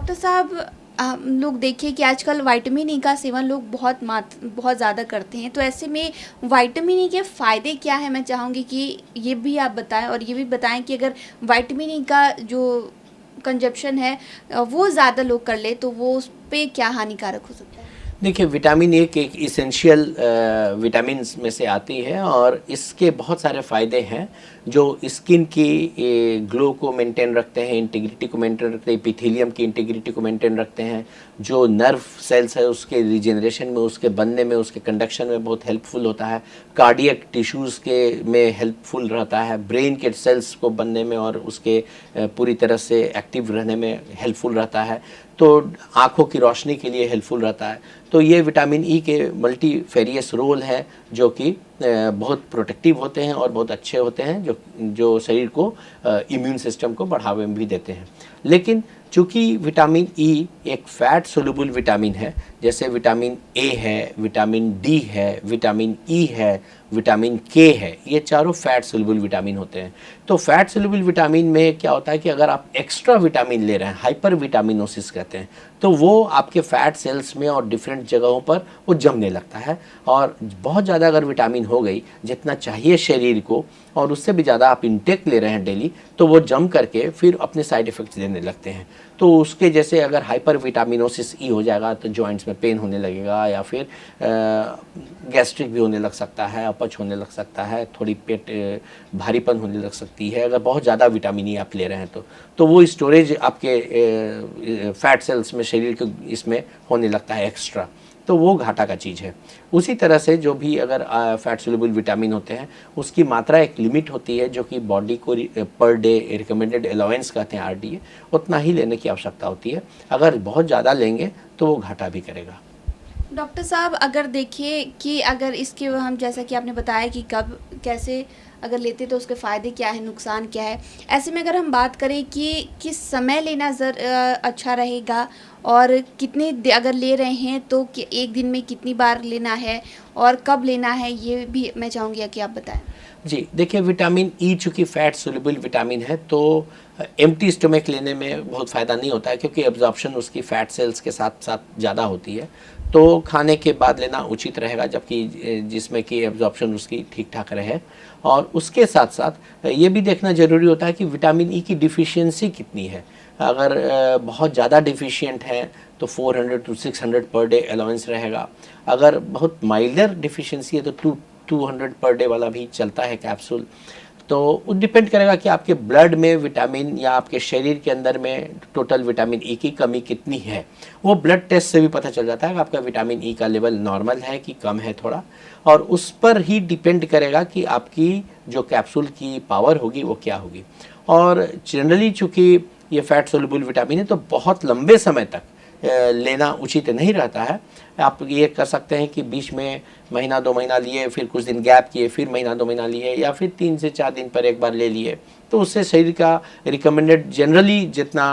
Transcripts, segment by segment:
Doctor साहब, हम लोग देखिए कि आजकल विटामिन ई का सेवन लोग बहुत ज़्यादा करते हैं, तो ऐसे में विटामिन ई के फ़ायदे क्या हैं? मैं चाहूँगी कि ये भी आप बताएं, और ये भी बताएं कि अगर विटामिन ई का जो कंजप्शन है वो ज़्यादा लोग कर ले तो वो उस पे क्या हानिकारक हो सकता है? देखिए, विटामिन ए एक इसेंशियल विटामिन्स में से आती है और इसके बहुत सारे फ़ायदे हैं जो स्किन की ग्लो को मेंटेन रखते हैं, इंटीग्रिटी को मेंटेन रखते हैं, एपिथेलियम की इंटीग्रिटी को मेंटेन रखते हैं, जो नर्व सेल्स है उसके रिजेनरेशन में, उसके बनने में, उसके कंडक्शन में बहुत हेल्पफुल होता है, कार्डियक टिश्यूज़ के में हेल्पफुल रहता है, ब्रेन के सेल्स को बनने में और उसके पूरी तरह से एक्टिव रहने में हेल्पफुल रहता है, तो आँखों की रोशनी के लिए हेल्पफुल रहता है। तो ये विटामिन ई के मल्टीफेरियस रोल है जो कि बहुत प्रोटेक्टिव होते हैं और बहुत अच्छे होते हैं, जो शरीर को इम्यून सिस्टम को बढ़ावे में भी देते हैं। लेकिन चूँकि विटामिन ई एक फैट सोल्यूबल विटामिन है, जैसे विटामिन ए है, विटामिन डी है, विटामिन ई है, विटामिन के है, ये चारों फैट सोल्यूबल विटामिन होते हैं। तो फैट सोल्यूबल विटामिन में क्या होता है कि अगर आप एक्स्ट्रा विटामिन ले रहे हैं, हाइपर विटामिनोसिस कहते हैं, तो वो आपके फैट सेल्स में और डिफरेंट जगहों पर वो जमने लगता है, और बहुत ज़्यादा अगर विटामिन हो गई, जितना चाहिए शरीर को और उससे भी ज़्यादा आप इंटेक ले रहे हैं डेली, तो वो जम करके फिर अपने साइड इफ़ेक्ट्स देने लगते हैं। तो उसके जैसे अगर हाइपर विटामिनोसिस ई हो जाएगा तो जॉइंट्स में पेन होने लगेगा, या फिर गैस्ट्रिक भी होने लग सकता है, अपच होने लग सकता है, थोड़ी पेट भारीपन होने लग सकती है अगर बहुत ज़्यादा विटामिन ई आप ले रहे हैं तो वो स्टोरेज आपके फैट सेल्स में शरीर के इसमें होने लगता है एक्स्ट्रा, तो वो घाटा का चीज़ है। उसी तरह से जो भी अगर फैट सोल्यूबल विटामिन होते हैं उसकी मात्रा एक लिमिट होती है जो कि बॉडी को पर डे रिकमेंडेड अलाउंस कहते हैं RDA, उतना ही लेने की आवश्यकता होती है। अगर बहुत ज़्यादा लेंगे तो वो घाटा भी करेगा। डॉक्टर साहब, अगर देखिए कि अगर इसके हम जैसा कि आपने बताया कि कब कैसे अगर लेते तो उसके फ़ायदे क्या है, नुकसान क्या है, ऐसे में अगर हम बात करें कि किस समय लेना अच्छा रहेगा, और कितने अगर ले रहे हैं तो एक दिन में कितनी बार लेना है और कब लेना है, ये भी मैं चाहूँगी कि आप बताएं। जी देखिए, विटामिन ई चूँकि फैट सोल्यूबल विटामिन है तो एम्प्टी स्टमक लेने में बहुत फ़ायदा नहीं होता है, क्योंकि एब्जॉर्प्शन उसकी फ़ैट सेल्स के साथ साथ ज़्यादा होती है, तो खाने के बाद लेना उचित रहेगा, जबकि जिसमें कि एब्जॉर्प्शन उसकी ठीक ठाक रहे। और उसके साथ साथ ये भी देखना ज़रूरी होता है कि विटामिन ई की डिफिशियंसी कितनी है। अगर बहुत ज़्यादा डिफिशियंट है तो 400 to 600 पर डे अलाउंस रहेगा। अगर बहुत माइल्डर डिफिशियंसी है तो 200 पर डे वाला भी चलता है कैप्सूल। तो वो डिपेंड करेगा कि आपके ब्लड में विटामिन या आपके शरीर के अंदर में टोटल विटामिन ई की कमी कितनी है। वो ब्लड टेस्ट से भी पता चल जाता है कि आपका विटामिन ई का लेवल नॉर्मल है कि कम है थोड़ा, और उस पर ही डिपेंड करेगा कि आपकी जो कैप्सूल की पावर होगी वो क्या होगी। और जनरली चूँकि ये फैट सोल्यूबल विटामिन है तो बहुत लंबे समय तक लेना उचित नहीं रहता है। आप ये कर सकते हैं कि बीच में महीना 2 महीना लिए, फिर कुछ दिन गैप किए, फिर महीना 2 महीना लिए, या फिर 3 से 4 दिन पर एक बार ले लिए, तो उससे शरीर का रिकमेंडेड जनरली जितना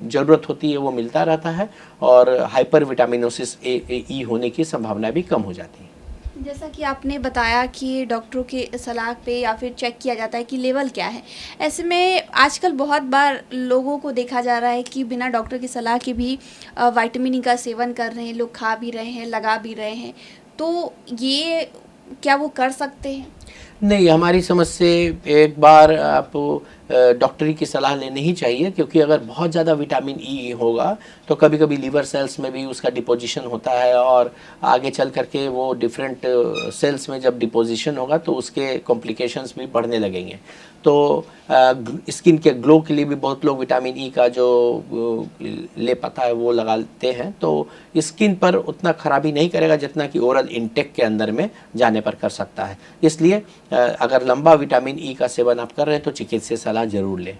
ज़रूरत होती है वो मिलता रहता है, और हाइपर विटामिनोसिस ई होने की संभावना भी कम हो जाती है। जैसा कि आपने बताया कि डॉक्टरों के सलाह पे या फिर चेक किया जाता है कि लेवल क्या है, ऐसे में आजकल बहुत बार लोगों को देखा जा रहा है कि बिना डॉक्टर की सलाह के भी विटामिन ई का सेवन कर रहे हैं, लोग खा भी रहे हैं, लगा भी रहे हैं, तो ये क्या वो कर सकते हैं? नहीं, हमारी समझ से एक बार आप डॉक्टरी की सलाह लेनी ही चाहिए, क्योंकि अगर बहुत ज़्यादा विटामिन ई होगा तो कभी कभी लीवर सेल्स में भी उसका डिपोजिशन होता है, और आगे चल करके वो डिफरेंट सेल्स में जब डिपोजिशन होगा तो उसके कॉम्प्लिकेशंस भी बढ़ने लगेंगे। तो स्किन के ग्लो के लिए भी बहुत लोग विटामिन ई का जो ले पाता है वो लगाते हैं, तो स्किन पर उतना खराबी नहीं करेगा जितना कि ओरल इंटेक के अंदर में जाने पर कर सकता है। इसलिए अगर लंबा विटामिन ई का सेवन आप कर रहे हैं तो चिकित्सकीय सलाह ज़रूर लें।